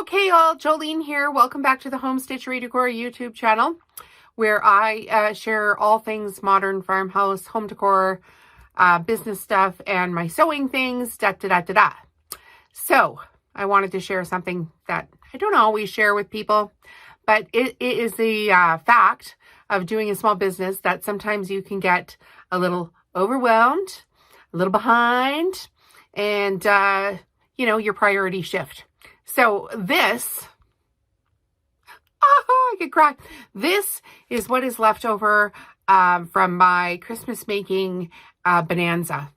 Okay, all, Jolene here. Welcome back to the Home Stitchery Decor YouTube channel, where I share all things modern farmhouse, home decor, business stuff, and my sewing things, da-da-da-da-da. So, I wanted to share something that I don't always share with people, but it is the fact of doing a small business that sometimes you can get a little overwhelmed, a little behind, and, you know, your priorities shift. So this, I could cry. This is what is left over from my Christmas making bonanza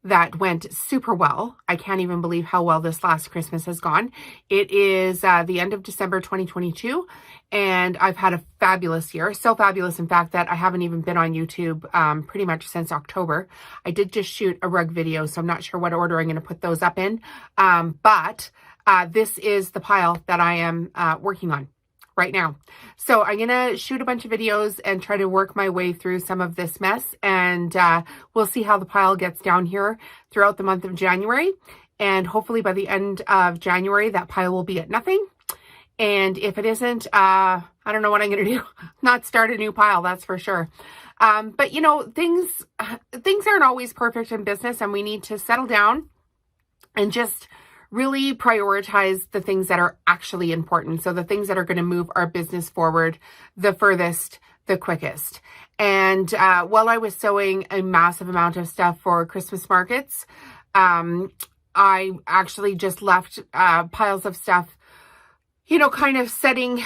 that went super well. I can't even believe how well this last Christmas has gone. It is the end of December 2022, and I've had a fabulous year. So fabulous, in fact, that I haven't even been on YouTube pretty much since October. I did just shoot a rug video, so I'm not sure what order I'm going to put those up in. But this is the pile that I am working on right now. So I'm going to shoot a bunch of videos and try to work my way through some of this mess. And we'll see how the pile gets down here throughout the month of January. And hopefully by the end of January, that pile will be at nothing. And if it isn't, I don't know what I'm going to do. Not start a new pile, that's for sure. But you know, things aren't always perfect in business, and we need to settle down and just really prioritize the things that are actually important. So the things that are going to move our business forward the furthest, the quickest. And while I was sewing a massive amount of stuff for Christmas markets, I actually just left piles of stuff, you know, kind of setting.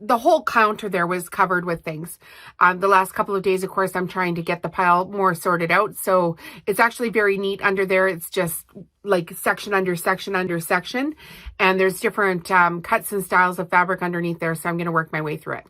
The whole counter there was covered with things. The last couple of days, of course, I'm trying to get the pile more sorted out. So it's actually very neat under there. It's just like section under section under section. And there's different cuts and styles of fabric underneath there. So I'm going to work my way through it.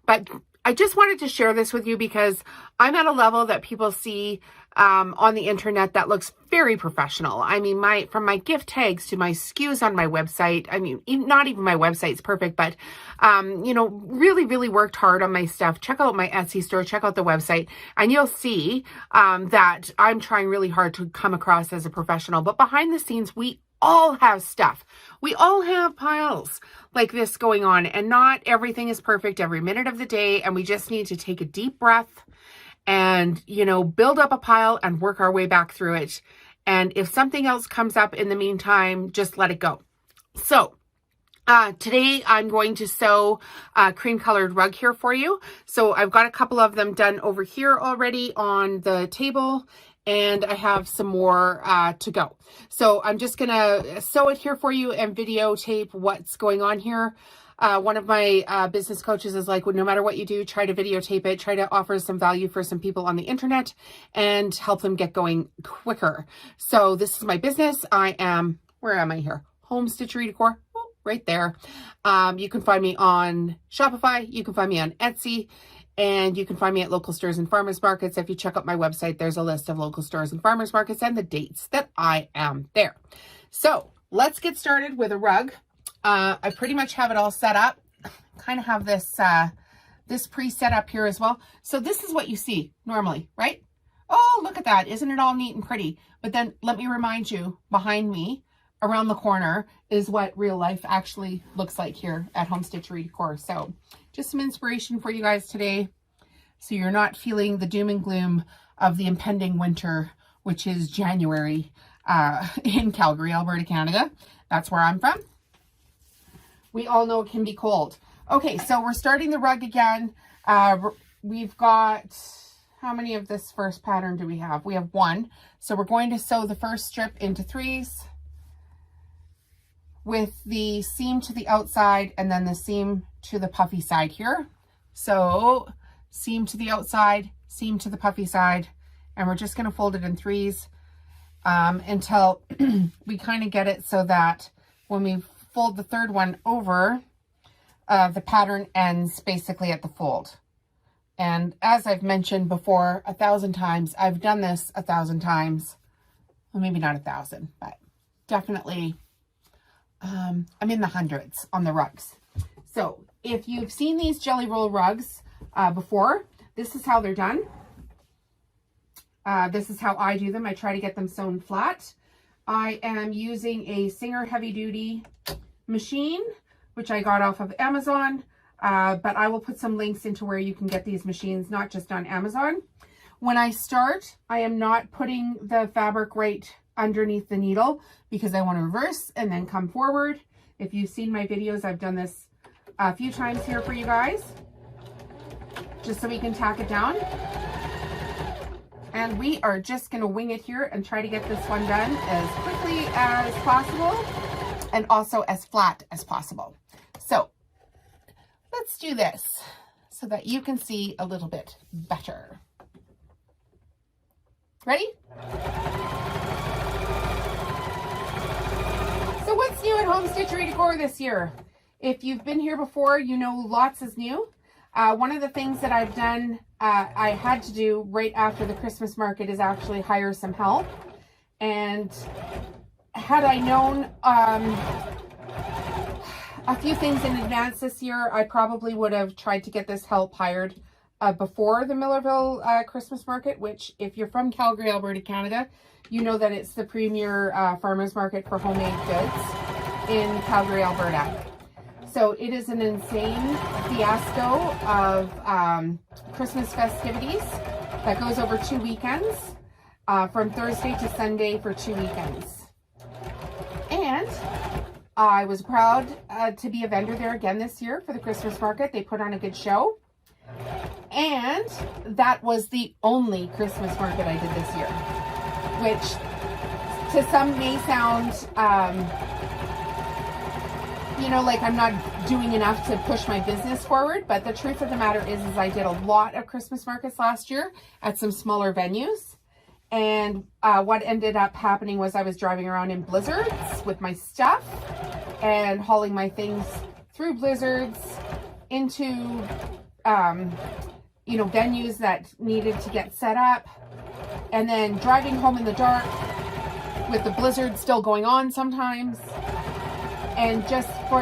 But I just wanted to share this with you because I'm at a level that people see on the internet that looks very professional. I mean, from my gift tags to my SKUs on my website. I mean, not even my website's perfect, but, you know, really worked hard on my stuff. Check out my Etsy store, check out the website, and you'll see that I'm trying really hard to come across as a professional. But behind the scenes, we all have stuff. We all have piles like this going on, and not everything is perfect every minute of the day. And we just need to take a deep breath and, you know, build up a pile and work our way back through it. And if something else comes up in the meantime, just let it go. So today I'm going to sew a cream colored rug here for you. So I've got a couple of them done over here already on the table, and I have some more to go. So I'm just going to sew it here for you and videotape what's going on here. One of my business coaches is like, well, no matter what you do, try to videotape it, try to offer some value for some people on the internet and help them get going quicker. So this is my business. Where am I here? Home Stitchery Decor, right there. You can find me on Shopify. You can find me on Etsy. And you can find me at local stores and farmers markets. If you check out my website, there's a list of local stores and farmers markets and the dates that I am there. So let's get started with a rug. I pretty much have it all set up. Kind of have this this pre-set up here as well. So this is what you see normally, right? Oh, look at that. Isn't it all neat and pretty? But then let me remind you, behind me, around the corner, is what real life actually looks like here at Home Stitchery Decor. So just some inspiration for you guys today, so you're not feeling the doom and gloom of the impending winter, which is January in Calgary, Alberta, Canada. That's where I'm from. We all know it can be cold. Okay, so we're starting the rug again. We've got, how many of this first pattern do we have? We have one. So we're going to sew the first strip into threes with the seam to the outside and then the seam to the puffy side here. So seam to the outside, seam to the puffy side, and we're just going to fold it in threes until we kind of get it so that when we fold the third one over, the pattern ends basically at the fold. And as I've mentioned before 1,000 times, I've done this 1,000 times. Well, maybe not 1,000, but definitely I'm in the hundreds on the rugs. So if you've seen these JellyRoll rugs before, this is how they're done. This is how I do them. I try to get them sewn flat. I am using a Singer Heavy Duty machine, which I got off of Amazon, but I will put some links into where you can get these machines, not just on Amazon. When I start, I am not putting the fabric right underneath the needle because I want to reverse and then come forward. If you've seen my videos, I've done this a few times here for you guys, just so we can tack it down. And we are just going to wing it here and try to get this one done as quickly as possible and also as flat as possible. So let's do this so that you can see a little bit better. Ready? So what's new at Home Stitchery Decor this year? If you've been here before, you know lots is new. One of the things that I've done, I had to do right after the Christmas market is actually hire some help. And had I known a few things in advance this year, I probably would have tried to get this help hired before the Millerville Christmas market, which if you're from Calgary, Alberta, Canada, you know that it's the premier farmers market for homemade goods in Calgary, Alberta. So it is an insane fiasco of Christmas festivities that goes over 2 weekends, from Thursday to Sunday for 2 weekends. And I was proud to be a vendor there again this year for the Christmas market. They put on a good show. And that was the only Christmas market I did this year, which to some may sound, you know, like I'm not doing enough to push my business forward. But the truth of the matter is I did a lot of Christmas markets last year at some smaller venues. And what ended up happening was I was driving around in blizzards with my stuff and hauling my things through blizzards into, you know, venues that needed to get set up, and then driving home in the dark with the blizzard still going on sometimes. And just for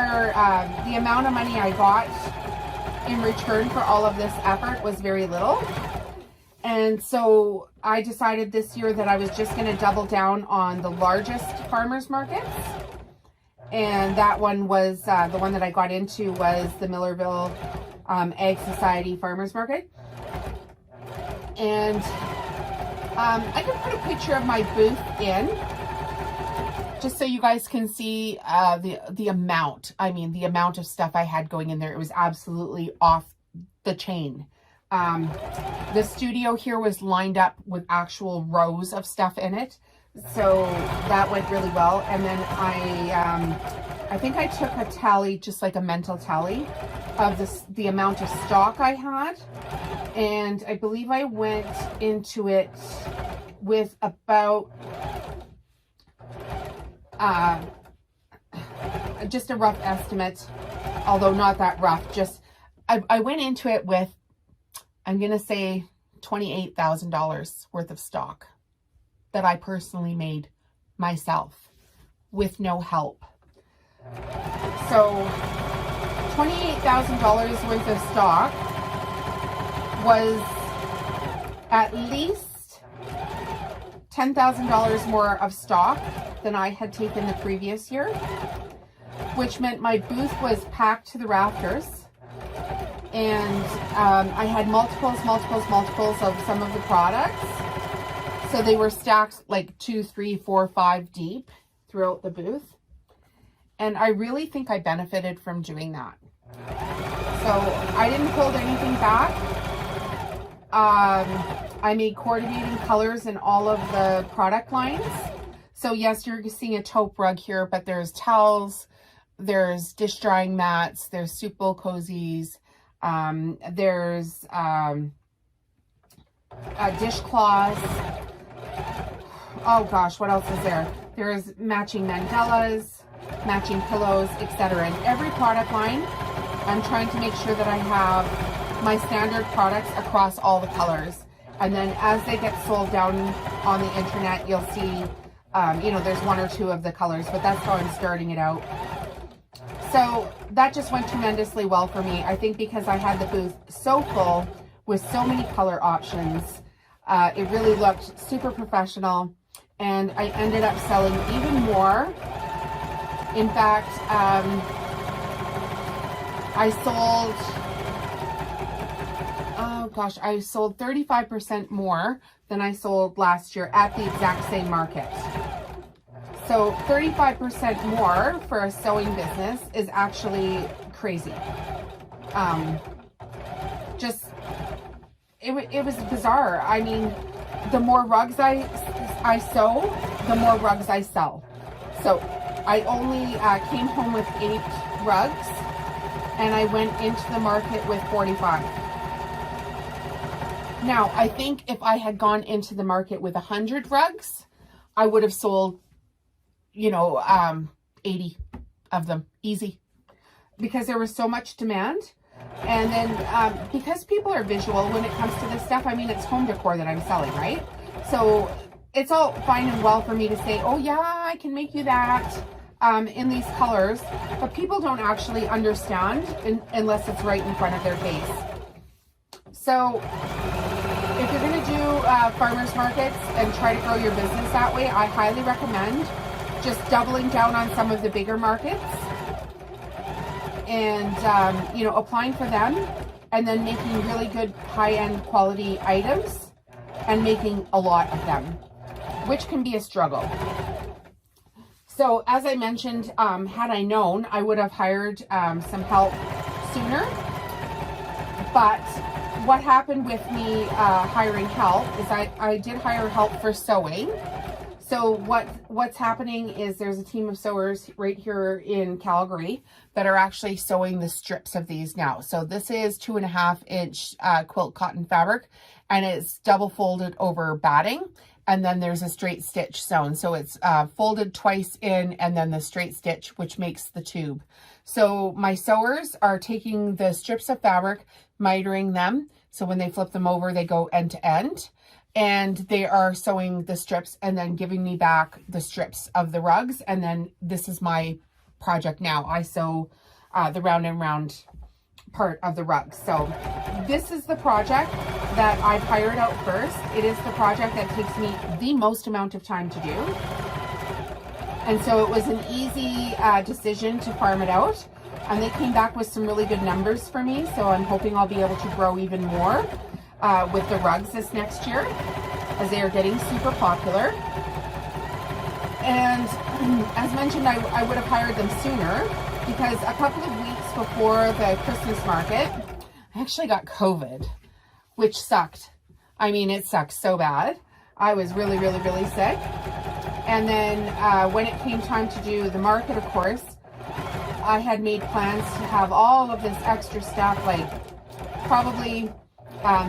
the amount of money I got in return for all of this effort was very little. And so I decided this year that I was just going to double down on the largest farmers markets. And that one was, the one that I got into was the Millerville Ag Society Farmers Market. And I can put a picture of my booth in, just so you guys can see the amount. I mean, the amount of stuff I had going in there. It was absolutely off the chain. The studio here was lined up with actual rows of stuff in it. So that went really well. And then I think I took a tally, just like a mental tally of the amount of stock I had. And I believe I went into it with about just a rough estimate, although not that rough. Just I went into it with, I'm going to say $28,000 worth of stock that I personally made myself with no help. So $28,000 worth of stock was at least $10,000 more of stock than I had taken the previous year, which meant my booth was packed to the rafters. And I had multiples of some of the products. So they were stacked like 2, 3, 4, 5 deep throughout the booth. And I really think I benefited from doing that. So I didn't hold anything back. I made coordinating colors in all of the product lines. So yes, you're seeing a taupe rug here, but there's towels, there's dish drying mats, there's soup bowl cozies, there's dishcloths. Oh gosh, what else is there? There's matching mandalas, matching pillows, etc. In every product line, I'm trying to make sure that I have my standard products across all the colors. And then as they get sold down on the internet, you'll see, you know, there's 1 or 2 of the colors, but that's how I'm starting it out. So that just went tremendously well for me. I think because I had the booth so full with so many color options, it really looked super professional. And I ended up selling even more In fact, I sold, oh gosh, I sold 35% more than I sold last year at the exact same market. So 35% more for a sewing business is actually crazy. It was bizarre. I mean, the more rugs I sew, the more rugs I sell. So I only came home with 8 rugs, and I went into the market with 45. Now, I think if I had gone into the market with 100 rugs, I would have sold, 80 of them, easy. Because there was so much demand. And then because people are visual when it comes to this stuff, I mean, it's home decor that I'm selling, right? So it's all fine and well for me to say, oh yeah, I can make you that in these colors, but people don't actually understand unless it's right in front of their face. So if you're going to do farmers markets and try to grow your business that way, I highly recommend just doubling down on some of the bigger markets and, applying for them, and then making really good high-end quality items and making a lot of them, which can be a struggle. So as I mentioned, had I known, I would have hired some help sooner. But what happened with me hiring help is I did hire help for sewing. So what's happening is there's a team of sewers right here in Calgary that are actually sewing the strips of these now. So this is 2.5-inch quilt cotton fabric, and it's double folded over batting. And then there's a straight stitch sewn. So it's folded twice in, and then the straight stitch, which makes the tube. So my sewers are taking the strips of fabric, mitering them. So when they flip them over, they go end to end. And they are sewing the strips and then giving me back the strips of the rugs. And then this is my project now. I sew the round and round part of the rugs. So this is the project that I've hired out first. It is the project that takes me the most amount of time to do. And so it was an easy decision to farm it out. And they came back with some really good numbers for me. So I'm hoping I'll be able to grow even more with the rugs this next year, as they are getting super popular. And as mentioned, I would have hired them sooner, because a couple of weeks before the Christmas market, I actually got COVID, which sucked. I mean, it sucked so bad. I was really, really, really sick. And then when it came time to do the market, of course, I had made plans to have all of this extra stuff, like probably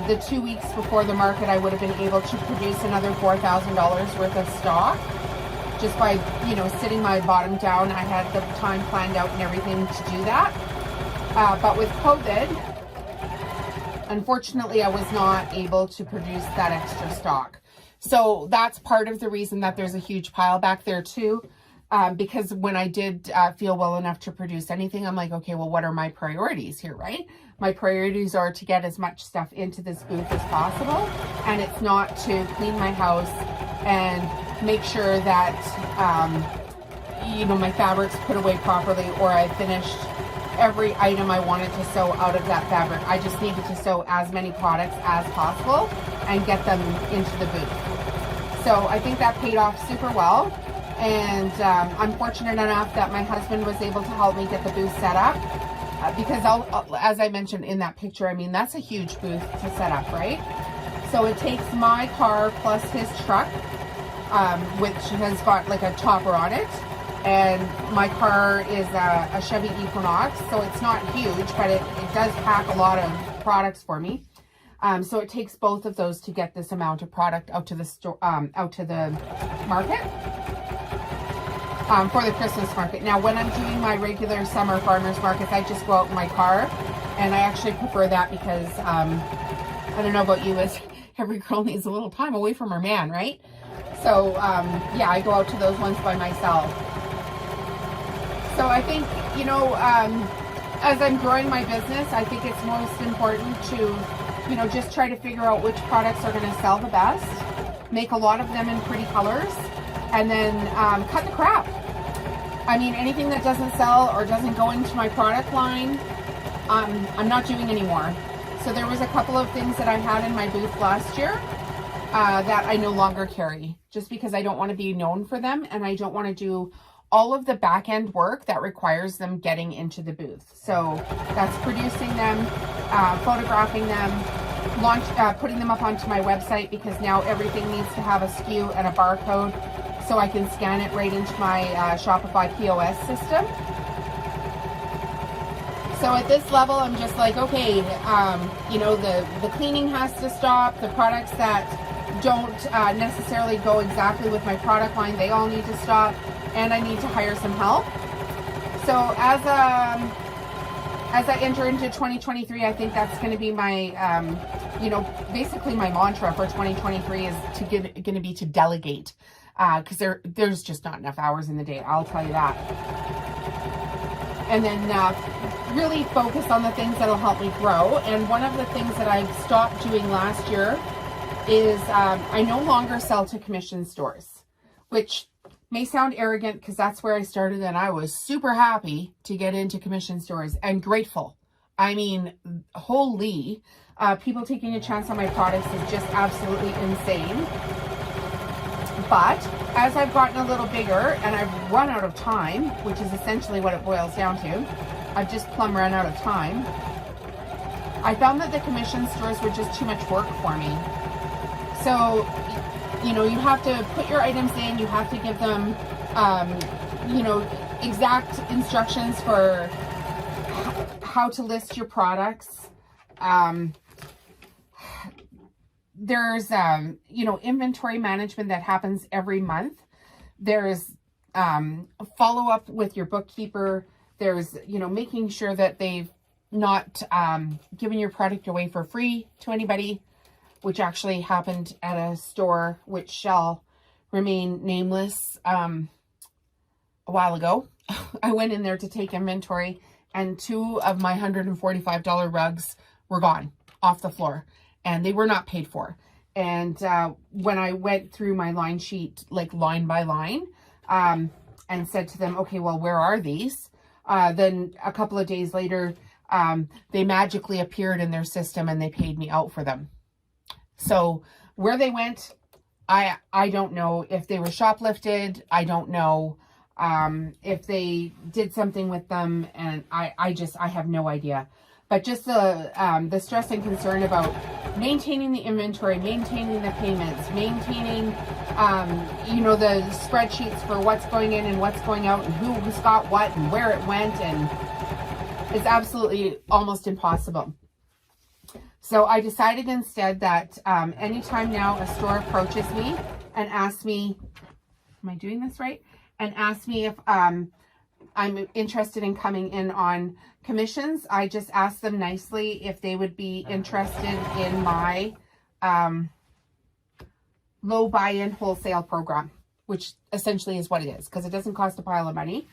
the 2 weeks before the market, I would have been able to produce another $4,000 worth of stock just by, sitting my bottom down. I had the time planned out and everything to do that. But with COVID, unfortunately, I was not able to produce that extra stock. So that's part of the reason that there's a huge pile back there too. Because when I did feel well enough to produce anything, I'm like, okay, well, what are my priorities here, right? My priorities are to get as much stuff into this booth as possible. And it's not to clean my house and make sure that, my fabric's put away properly, or I finished every item I wanted to sew out of that fabric. I just needed to sew as many products as possible and get them into the booth. So I think that paid off super well. And I'm fortunate enough that my husband was able to help me get the booth set up. Because as I mentioned in that picture, I mean, that's a huge booth to set up, right? So it takes my car plus his truck, which has got like a topper on it. And my car is a Chevy Equinox, so it's not huge, but it does pack a lot of products for me. So it takes both of those to get this amount of product out to the store, out to the market. For the Christmas market. Now, when I'm doing my regular summer farmers markets, I just go out in my car, and I actually prefer that because, I don't know about you, as every girl needs a little time away from her man, right? So, yeah, I go out to those ones by myself. So I think, as I'm growing my business, I think it's most important to, just try to figure out which products are going to sell the best, make a lot of them in pretty colors, and then cut the crap. I mean, anything that doesn't sell or doesn't go into my product line, I'm not doing anymore. So there was a couple of things that I had in my booth last year that I no longer carry, just because I don't want to be known for them, and I don't want to do all of the back end work that requires them getting into the booth. So that's producing them, photographing them, putting them up onto my website, because now everything needs to have a SKU and a barcode, so I can scan it right into my Shopify POS system. So at this level, I'm just like, okay, you know, the cleaning has to stop. The products that don't necessarily go exactly with my product line, they all need to stop, and I need to hire some help. So as I enter into 2023, I think that's going to be my, you know, basically my mantra for 2023 is going to be to delegate, because there's just not enough hours in the day. I'll tell you that. And then really focus on the things that'll help me grow. And one of the things that I stopped doing last year is I no longer sell to commission stores, which may sound arrogant because that's where I started, and I was super happy to get into commission stores and grateful. I mean, holy, people taking a chance on my products is just absolutely insane. But as I've gotten a little bigger and I've run out of time, which is essentially what it boils down to, I've just plumb run out of time, I found that the commission stores were just too much work for me. So, you know, you have to put your items in, you have to give them, you know, exact instructions for how to list your products. There's, you know, inventory management that happens every month. There's follow up with your bookkeeper. There's, you know, making sure that they've not given your product away for free to anybody, which actually happened at a store which shall remain nameless a while ago. I went in there to take inventory, and 2 of my $145 rugs were gone off the floor, and they were not paid for. And when I went through my line sheet, like line by line, and said to them, okay, well, where are these? Then a couple of days later, they magically appeared in their system and they paid me out for them. So where they went, I don't know. If they were shoplifted, I don't know. If they did something with them, and I have no idea. But just the stress and concern about maintaining the inventory, maintaining the payments, maintaining, you know, the spreadsheets for what's going in and what's going out and who's got what and where it went, and it's absolutely almost impossible. So I decided instead that anytime now a store approaches me and asks me, am I doing this right? And asks me if I'm interested in coming in on commissions, I just ask them nicely if they would be interested in my low buy-in wholesale program, which essentially is what it is, because it doesn't cost a pile of money.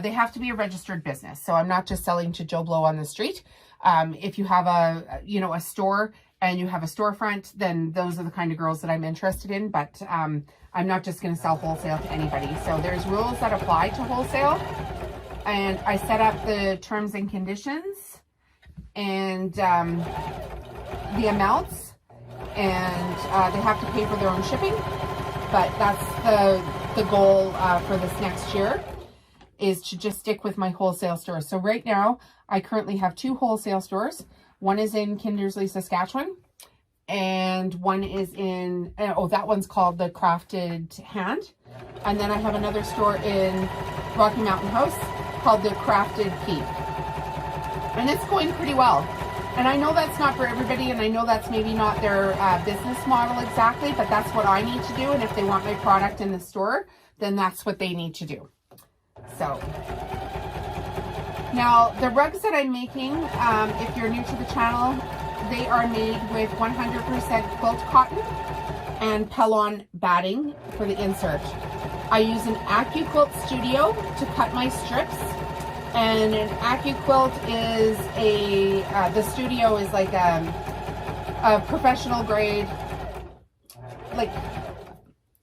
They have to be a registered business, so I'm not just selling to Joe Blow on the street. If you have a store and you have a storefront, then those are the kind of girls that I'm interested in. But I'm not just going to sell wholesale to anybody. So there's rules that apply to wholesale, and I set up the terms and conditions and the amounts, and they have to pay for their own shipping. But that's the goal for this next year, is to just stick with my wholesale stores. So right now, I currently have 2 wholesale stores. One is in Kindersley, Saskatchewan, and one is in, that one's called the Crafted Hand. And then I have another store in Rocky Mountain House called the Crafted Peak. And it's going pretty well. And I know that's not for everybody, and I know that's maybe not their business model exactly, but that's what I need to do. And if they want my product in the store, then that's what they need to do. So now the rugs that I'm making, if you're new to the channel, they are made with 100% quilt cotton and Pellon batting for the insert. I use an Accuquilt Studio to cut my strips, and an Accuquilt is the Studio is like a professional grade, like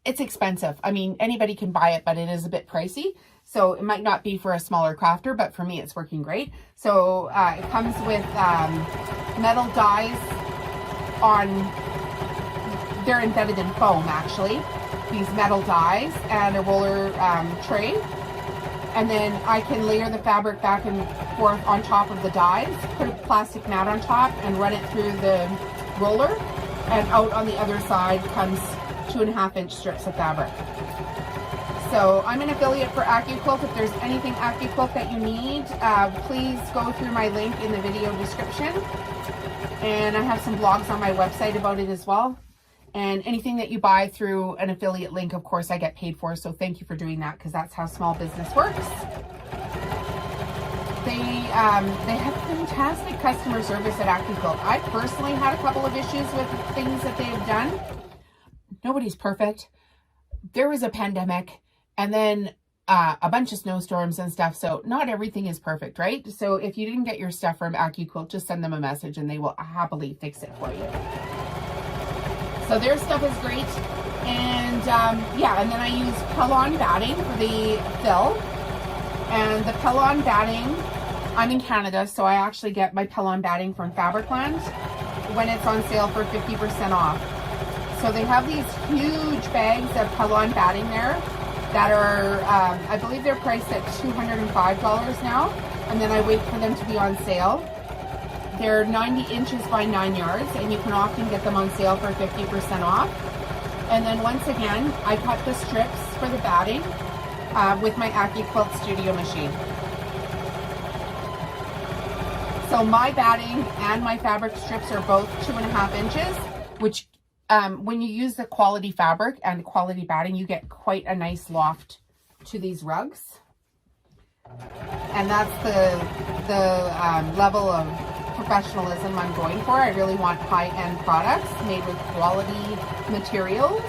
it's expensive. I mean, anybody can buy it, but it is a bit pricey. So it might not be for a smaller crafter, but for me, it's working great. So it comes with metal dies they're embedded in foam actually, these metal dies, and a roller tray. And then I can layer the fabric back and forth on top of the dies, put a plastic mat on top and run it through the roller, and out on the other side comes 2.5-inch strips of fabric. So I'm an affiliate for Accuquilt. If there's anything Accuquilt that you need, please go through my link in the video description. And I have some blogs on my website about it as well. And anything that you buy through an affiliate link, of course, I get paid for. So thank you for doing that, because that's how small business works. They have fantastic customer service at Accuquilt. I personally had a couple of issues with things that they have done. Nobody's perfect. There was a pandemic, and then a bunch of snowstorms and stuff. So not everything is perfect, right? So if you didn't get your stuff from Accuquilt, just send them a message and they will happily fix it for you. So their stuff is great. And yeah, and then I use Pellon batting for the fill. And the Pellon batting, I'm in Canada, so I actually get my Pellon batting from Fabricland when it's on sale for 50% off. So they have these huge bags of Pellon batting there that are, I believe they're priced at $205 now. And then I wait for them to be on sale. They're 90 inches by 9 yards, and you can often get them on sale for 50% off. And then once again, I cut the strips for the batting with my Accuquilt Studio machine. So my batting and my fabric strips are both 2.5 inches, which when you use the quality fabric and quality batting, you get quite a nice loft to these rugs. And that's the level of professionalism I'm going for. I really want high-end products made with quality materials,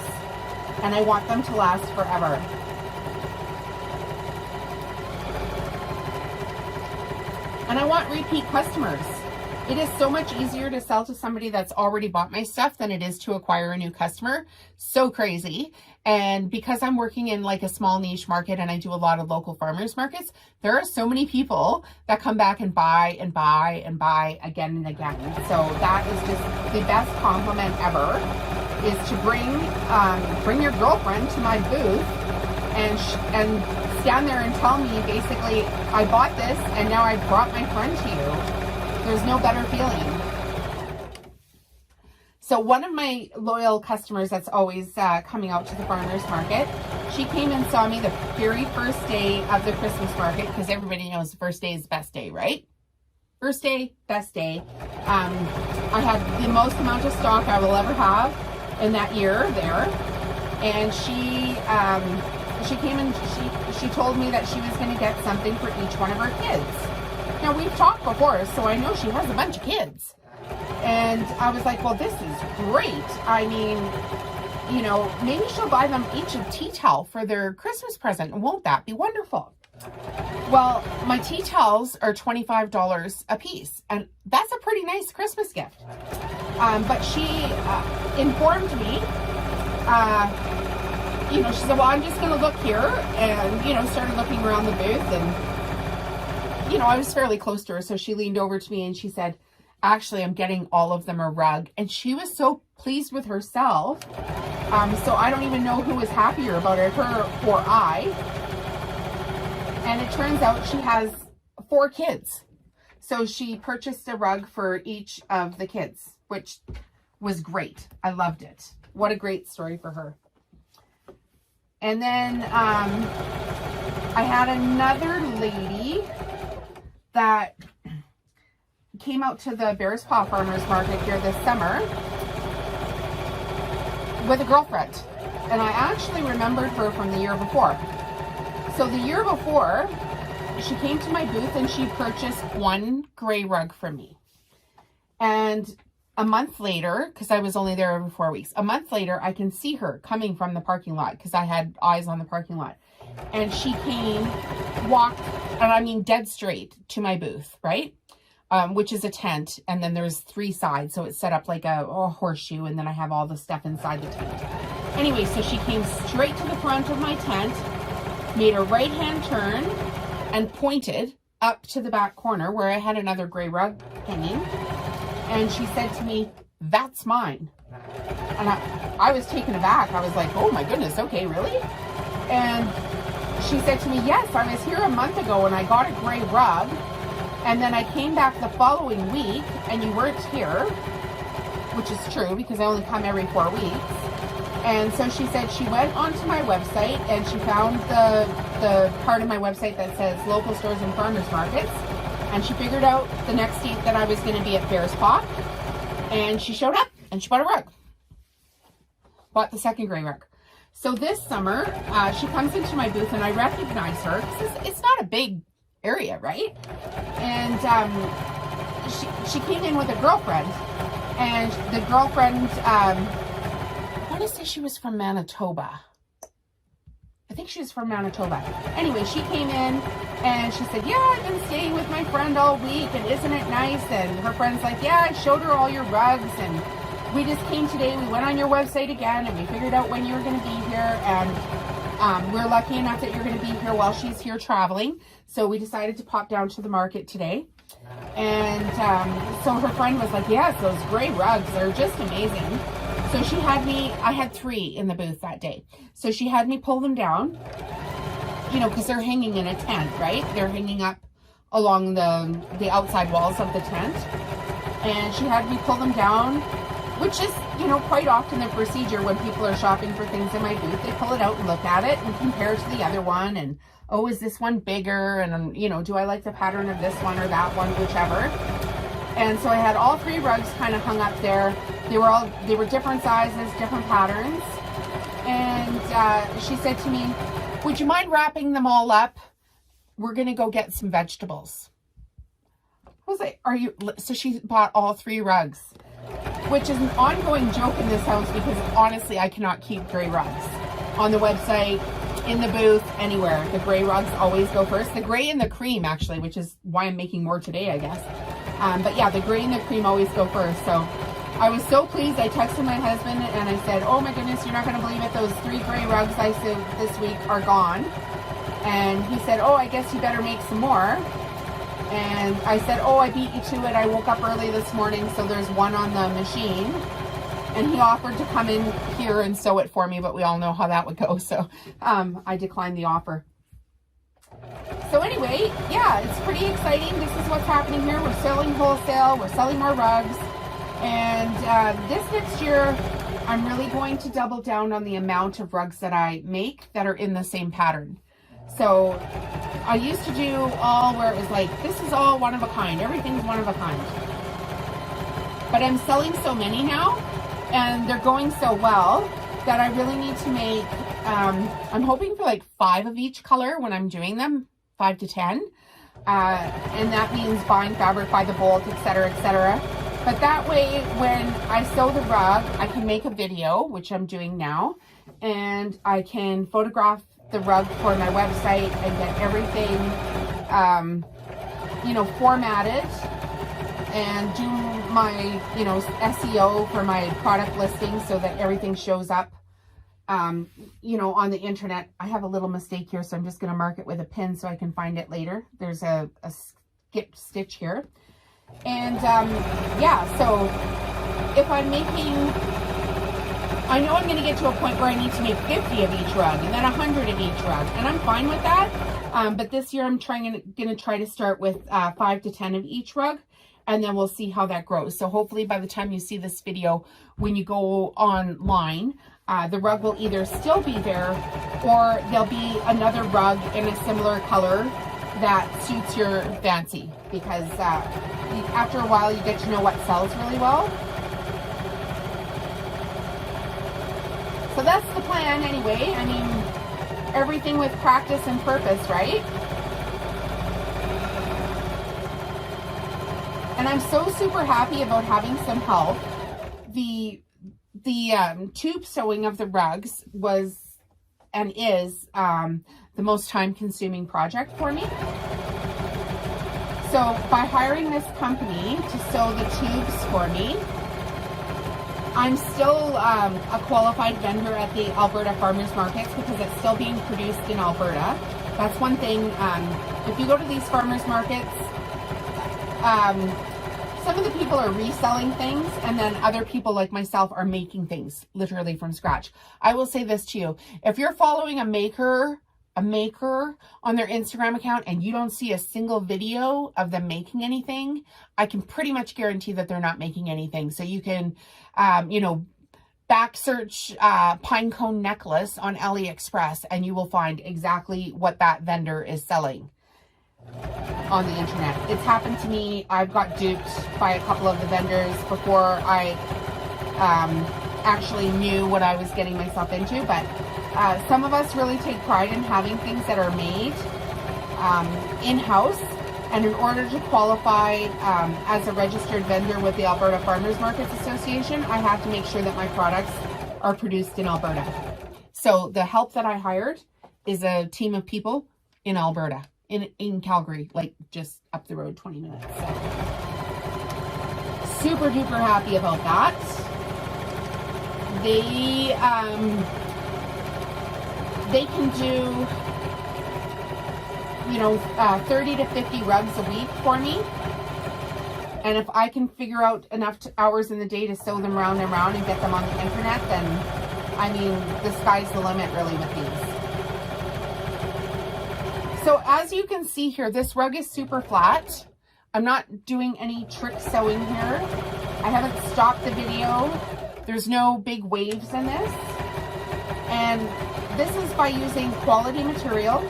and I want them to last forever. And I want repeat customers. It is so much easier to sell to somebody that's already bought my stuff than it is to acquire a new customer. So crazy. And because I'm working in like a small niche market and I do a lot of local farmers markets, there are so many people that come back and buy and buy and buy again and again. So that is just the best compliment ever, is to bring your girlfriend to my booth and stand there and tell me basically, I bought this and now I brought my friend to you. There's no better feeling. So one of my loyal customers that's always coming out to the farmers market, she came and saw me the very first day of the Christmas market, because everybody knows the first day is the best day, right? First day, best day. I had the most amount of stock I will ever have in that year there. And she came and she told me that she was going to get something for each one of her kids. Now, we've talked before, so I know she has a bunch of kids. And I was like, well, this is great. I mean, you know, maybe she'll buy them each a tea towel for their Christmas present. Won't that be wonderful? Well, my tea towels are $25 a piece, and that's a pretty nice Christmas gift. But she informed me, you know, she said, well, I'm just going to look here, and, you know, started looking around the booth, and you know, I was fairly close to her, so she leaned over to me and she said, actually, I'm getting all of them a rug. And she was so pleased with herself. So I don't even know who was happier about it, her or I. And it turns out she has 4 kids. So she purchased a rug for each of the kids, which was great. I loved it. What a great story for her. And then I had another lady that came out to the Bears Paw Farmers Market here this summer with a girlfriend. And I actually remembered her from the year before. So the year before, she came to my booth and she purchased one gray rug from me. And a month later, because I was only there over 4 weeks, a month later, I can see her coming from the parking lot because I had eyes on the parking lot. And she came, walked, and I mean dead straight to my booth, right? Which is a tent, and then there's 3 sides, so it's set up like a horseshoe, and then I have all the stuff inside the tent. Anyway, so she came straight to the front of my tent, made a right-hand turn, and pointed up to the back corner where I had another gray rug hanging. And she said to me, "That's mine." And I was taken aback. I was like, "Oh my goodness, okay, really?" And she said to me, "Yes, I was here a month ago and I got a gray rug. And then I came back the following week and you weren't here," which is true because I only come every 4 weeks. And so she said she went onto my website and she found the part of my website that says local stores and farmers markets. And she figured out the next date that I was going to be at Bears Paw. And she showed up and she bought a rug. Bought the second gray rug. So this summer, she comes into my booth and I recognize her because it's not a big area, right? And she came in with a girlfriend. And the girlfriend, I want to say she was from Manitoba. I think she was from Manitoba. Anyway, she came in and she said, "Yeah, I've been staying with my friend all week and isn't it nice?" And her friend's like, "Yeah, I showed her all your rugs and we just came today. We went on your website again and we figured out when you were going to be here. And we're lucky enough that you're going to be here while she's here traveling. So we decided to pop down to the market today." And so her friend was like, "Yes, those gray rugs, they're just amazing." So she had me, I had 3 in the booth that day. So she had me pull them down, you know, because they're hanging in a tent, right? They're hanging up along the outside walls of the tent. And she had me pull them down, which is, you know, quite often the procedure when people are shopping for things in my booth. They pull it out and look at it and compare it to the other one. And, oh, is this one bigger? And, you know, do I like the pattern of this one or that one, whichever. And so I had all 3 rugs kind of hung up there. They were different sizes, different patterns. And she said to me, "Would you mind wrapping them all up? We're going to go get some vegetables." I was like, "Are you?" So she bought all 3 rugs, which is an ongoing joke in this house because honestly, I cannot keep gray rugs on the website, in the booth, anywhere. The gray rugs always go first. The gray and the cream, actually, which is why I'm making more today, I guess. But yeah, the gray and the cream always go first. So I was so pleased. I texted my husband and I said, "Oh my goodness, you're not going to believe it. Those 3 gray rugs I sewed this week are gone." And he said, "Oh, I guess you better make some more." And I said, "Oh, I beat you to it. I woke up early this morning, so there's one on the machine." And he offered to come in here and sew it for me, but we all know how that would go. So I declined the offer. So anyway, yeah, it's pretty exciting. This is what's happening here. We're selling wholesale. We're selling more rugs. And this next year, I'm really going to double down on the amount of rugs that I make that are in the same pattern. So I used to do all where it was like, this is all one of a kind. Everything's one of a kind. But I'm selling so many now, and they're going so well that I really need to make, I'm hoping for like 5 of each color when I'm doing them, 5 to 10. And that means buying fabric by the bolt, etc., etc. But that way, when I sew the rug, I can make a video, which I'm doing now, and I can photograph the rug for my website and get everything, you know, formatted and do my, you know, SEO for my product listing so that everything shows up, you know, on the internet. I have a little mistake here, so I'm just going to mark it with a pin so I can find it later. There's a skipped stitch here. And yeah, so if I'm making, I know I'm going to get to a point where I need to make 50 of each rug and then 100 of each rug, and I'm fine with that. But this year I'm going to try to start with 5 to 10 of each rug, and then we'll see how that grows. So hopefully by the time you see this video, when you go online, the rug will either still be there or there'll be another rug in a similar color that suits your fancy, because after a while you get to know what sells really well. So that's the plan anyway. I mean, everything with practice and purpose, right? And I'm so super happy about having some help. The tube sewing of the rugs was and is the most time-consuming project for me. So by hiring this company to sew the tubes for me, I'm still a qualified vendor at the Alberta Farmers Markets because it's still being produced in Alberta. That's one thing. If you go to these farmers markets, some of the people are reselling things, and then other people like myself are making things literally from scratch. I will say this to you. If you're following a maker on their Instagram account and you don't see a single video of them making anything, I can pretty much guarantee that they're not making anything. So you can, you know, back search pine cone necklace on AliExpress and you will find exactly what that vendor is selling on the internet. It's happened to me. I've got duped by a couple of the vendors before I actually knew what I was getting myself into, but some of us really take pride in having things that are made in-house, and in order to qualify as a registered vendor with the Alberta Farmers Markets Association, I have to make sure that my products are produced in Alberta. So the help that I hired is a team of people in Alberta, in Calgary, like just up the road 20 minutes. So super duper happy about that. They can do, you know, 30 to 50 rugs a week for me. And if I can figure out enough hours in the day to sew them round and round and get them on the internet, then, I mean, the sky's the limit really with these. So as you can see here, this rug is super flat. I'm not doing any trick sewing here. I haven't stopped the video. There's no big waves in this. And this is by using quality material.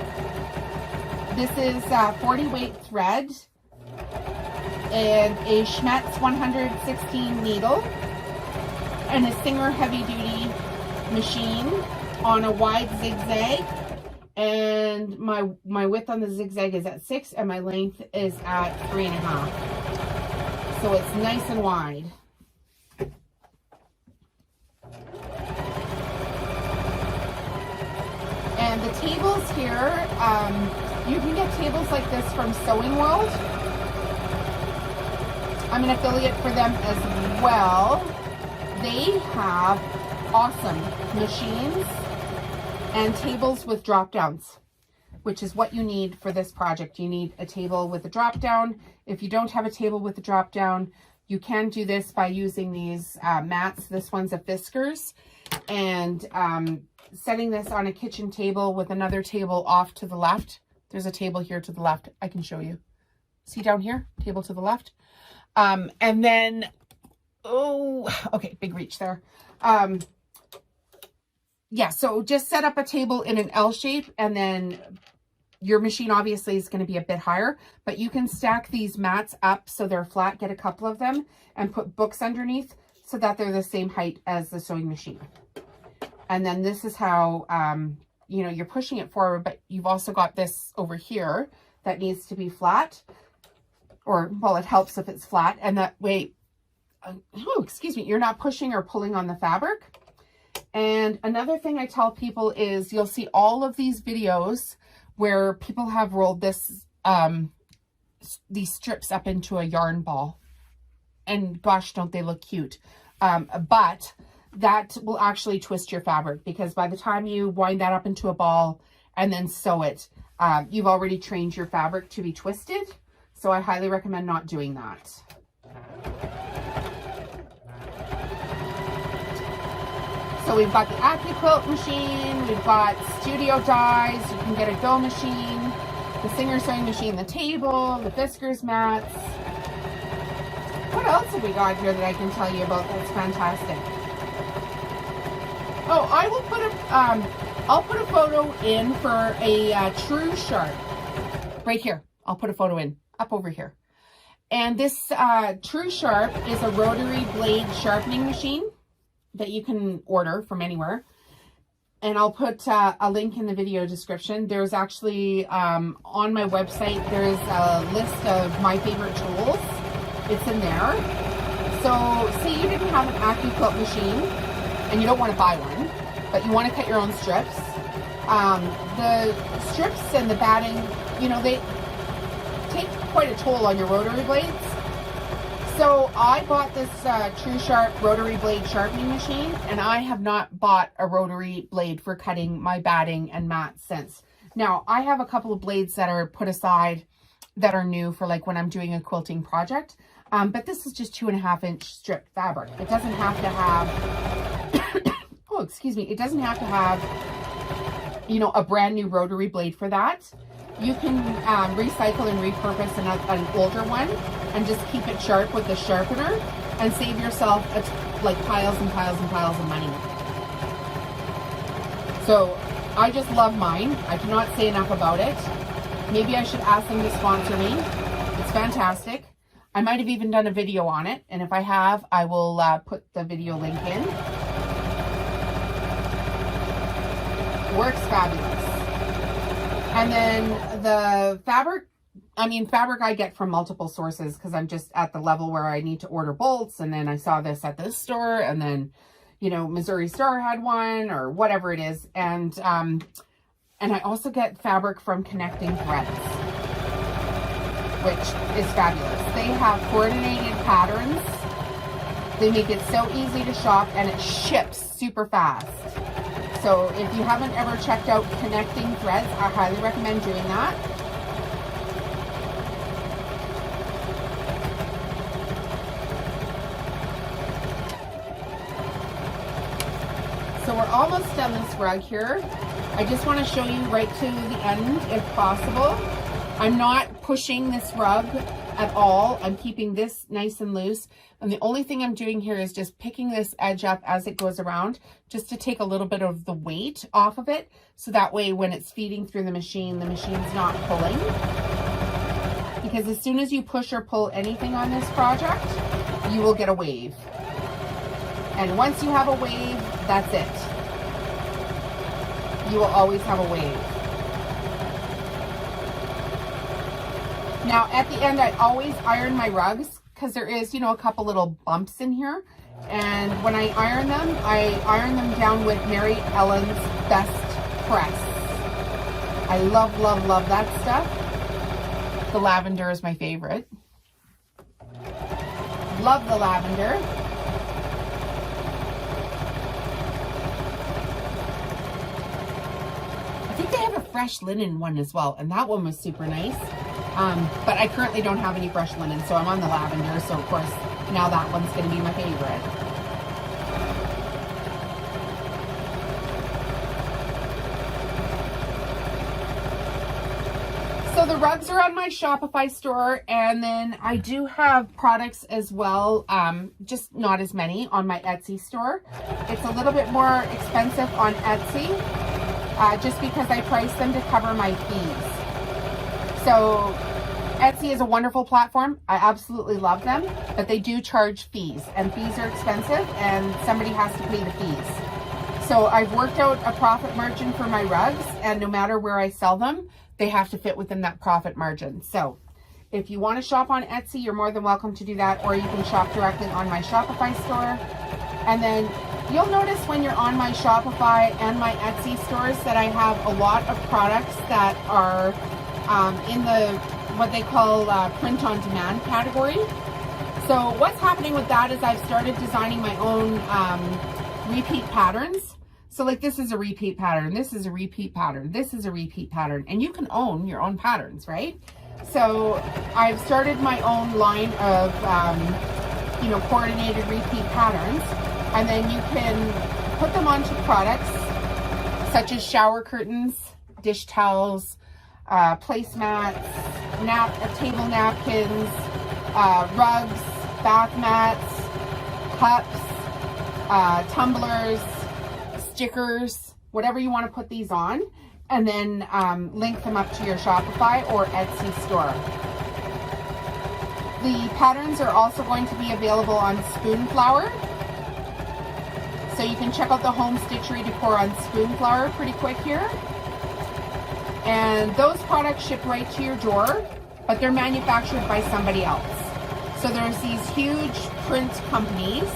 This is 40 weight thread and a Schmetz 116 needle and a Singer heavy duty machine on a wide zigzag. And my width on the zigzag is at 6 and my length is at 3.5. So it's nice and wide. And the tables here, you can get tables like this from Sewing World. I'm an affiliate for them as well. They have awesome machines and tables with drop downs, which is what you need for this project. You need a table with a drop down. If you don't have a table with a drop down, you can do this by using these mats. This one's a Fiskars, and setting this on a kitchen table with another table off to the left. There's a table here to the left. I can show you. See down here, table to the left. And then, oh, okay, big reach there. Yeah, so just set up a table in an L shape, and then your machine obviously is going to be a bit higher, but you can stack these mats up so they're flat, get a couple of them, and put books underneath so that they're the same height as the sewing machine. And then this is how, you know, you're pushing it forward, but you've also got this over here that needs to be flat, or, well, it helps if it's flat, and that way, oh, excuse me, you're not pushing or pulling on the fabric. And another thing I tell people is you'll see all of these videos where people have rolled this, these strips up into a yarn ball. And gosh, don't they look cute. But that will actually twist your fabric, because by the time you wind that up into a ball and then sew it, you've already trained your fabric to be twisted. So I highly recommend not doing that. So we've got the Accuquilt machine, we've got studio dyes, you can get a dough machine, the Singer sewing machine, the table, the Fiskars mats. What else have we got here that I can tell you about that's fantastic? Oh, I will put a, I'll put a photo in for a True Sharp. Right here, I'll put a photo in, up over here. And this True Sharp is a rotary blade sharpening machine that you can order from anywhere. And I'll put a link in the video description. There's actually, on my website, there's a list of my favorite tools. It's in there. So say you didn't have an Accuquilt machine and you don't want to buy one, but you want to cut your own strips. The strips and the batting, you know, they take quite a toll on your rotary blades. So I bought this True Sharp rotary blade sharpening machine, and I have not bought a rotary blade for cutting my batting and mats since. Now, I have a couple of blades that are put aside that are new for like when I'm doing a quilting project, but this is just 2.5-inch strip fabric. It doesn't have to have, oh, excuse me, it doesn't have to have, you know, a brand new rotary blade for that. You can recycle and repurpose an older one and just keep it sharp with the sharpener and save yourself like piles and piles and piles of money. So I just love mine. I cannot say enough about it. Maybe I should ask them to sponsor me. It's fantastic. I might have even done a video on it, and if I have, I will put the video link in. Works fabulous. And then the fabric, fabric I get from multiple sources because I'm just at the level where I need to order bolts, and then I saw this at this store, and then, you know, Missouri Star had one or whatever it is. And I also get fabric from Connecting Threads, which is fabulous. They have coordinated patterns. They make it so easy to shop, and it ships super fast. So if you haven't ever checked out Connecting Threads, I highly recommend doing that. So we're almost done this rug here. I just want to show you right to the end if possible. I'm not pushing this rug at all. I'm keeping this nice and loose. And the only thing I'm doing here is just picking this edge up as it goes around, just to take a little bit of the weight off of it. So that way when it's feeding through the machine's not pulling. Because as soon as you push or pull anything on this project, you will get a wave. And once you have a wave, that's it. You will always have a wave. Now at the end, I always iron my rugs because there is, you know, a couple little bumps in here. And when I iron them down with Mary Ellen's Best Press. I love, love, love that stuff. The lavender is my favorite. Love the lavender. I think they have a fresh linen one as well, and that one was super nice. But I currently don't have any fresh linen, so I'm on the lavender, so of course now that one's going to be my favorite. So the rugs are on my Shopify store, and then I do have products as well, just not as many on my Etsy store. It's a little bit more expensive on Etsy, just because I price them to cover my fees. So Etsy is a wonderful platform. I absolutely love them, but they do charge fees, and fees are expensive, and somebody has to pay the fees. So I've worked out a profit margin for my rugs, and no matter where I sell them, they have to fit within that profit margin. So if you want to shop on Etsy, you're more than welcome to do that, or you can shop directly on my Shopify store. And then you'll notice when you're on my Shopify and my Etsy stores that I have a lot of products that are in the what they call print on demand category. So what's happening with that is I've started designing my own repeat patterns. So like this is a repeat pattern, this is a repeat pattern, this is a repeat pattern, and you can own your own patterns, right? So I've started my own line of you know, coordinated repeat patterns, and then you can put them onto products such as shower curtains, dish towels, placemats, table napkins, rugs, bath mats, cups, tumblers, stickers, whatever you want to put these on, and then link them up to your Shopify or Etsy store. The patterns are also going to be available on Spoonflower. So you can check out the home stitchery decor on Spoonflower pretty quick here. And those products ship right to your door, but they're manufactured by somebody else. So there's these huge print companies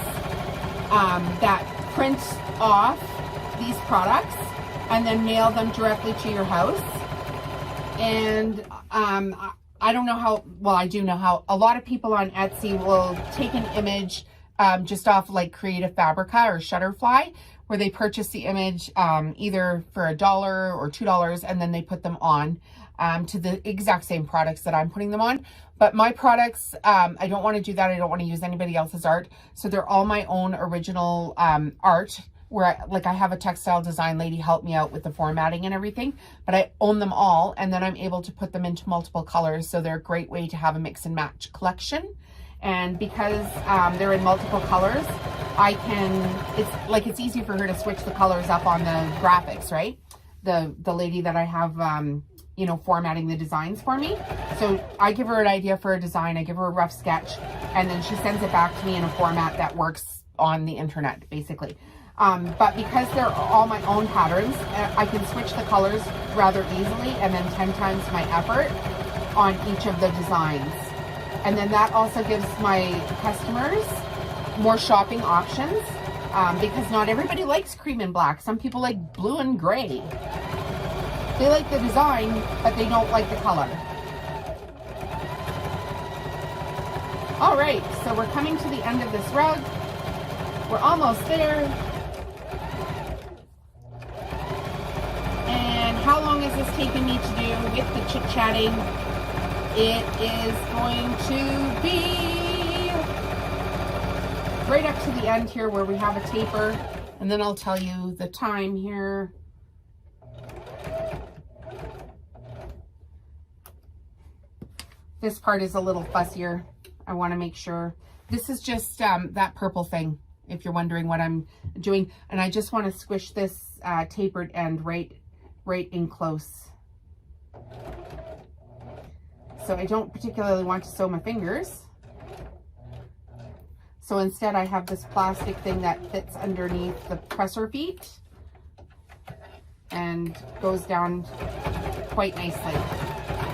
that print off these products and then mail them directly to your house. And I don't know how, well, I do know how. A lot of people on Etsy will take an image just off like Creative Fabrica or Shutterfly, where they purchase the image either for $1 or $2, and then they put them on to the exact same products that I'm putting them on. But my products, I don't want to do that. I don't want to use anybody else's art. So they're all my own original art, where I have a textile design lady help me out with the formatting and everything, but I own them all, and then I'm able to put them into multiple colors. So they're a great way to have a mix and match collection. And because they're in multiple colors, I can, it's easy for her to switch the colors up on the graphics, right? The lady that I have, you know, formatting the designs for me. So I give her an idea for a design, I give her a rough sketch, and then she sends it back to me in a format that works on the internet, basically. But because they're all my own patterns, I can switch the colors rather easily, and then 10 times my effort on each of the designs. And then that also gives my customers more shopping options, because not everybody likes cream and black. Some people like blue and gray. They like the design, but they don't like the color. All right, so we're coming to the end of this rug. We're almost there. And how long is this taking me to do with the chit-chatting? It is going to be right up to the end here where we have a taper, and then I'll tell you the time here. This part is a little fussier. I want to make sure. This is just that purple thing, if you're wondering what I'm doing. And I just want to squish this tapered end right in close. So I don't particularly want to sew my fingers. So instead I have this plastic thing that fits underneath the presser feet and goes down quite nicely.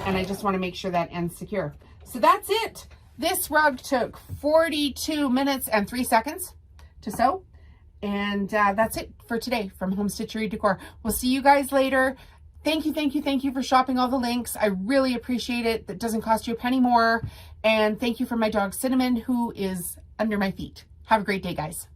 And I just want to make sure that end's secure. So that's it. This rug took 42 minutes and 3 seconds to sew. And that's it for today from Home Stitchery Decor. We'll see you guys later. Thank you for shopping all the links. I really appreciate it. That doesn't cost you a penny more. And thank you for my dog Cinnamon, who is under my feet. Have a great day, guys.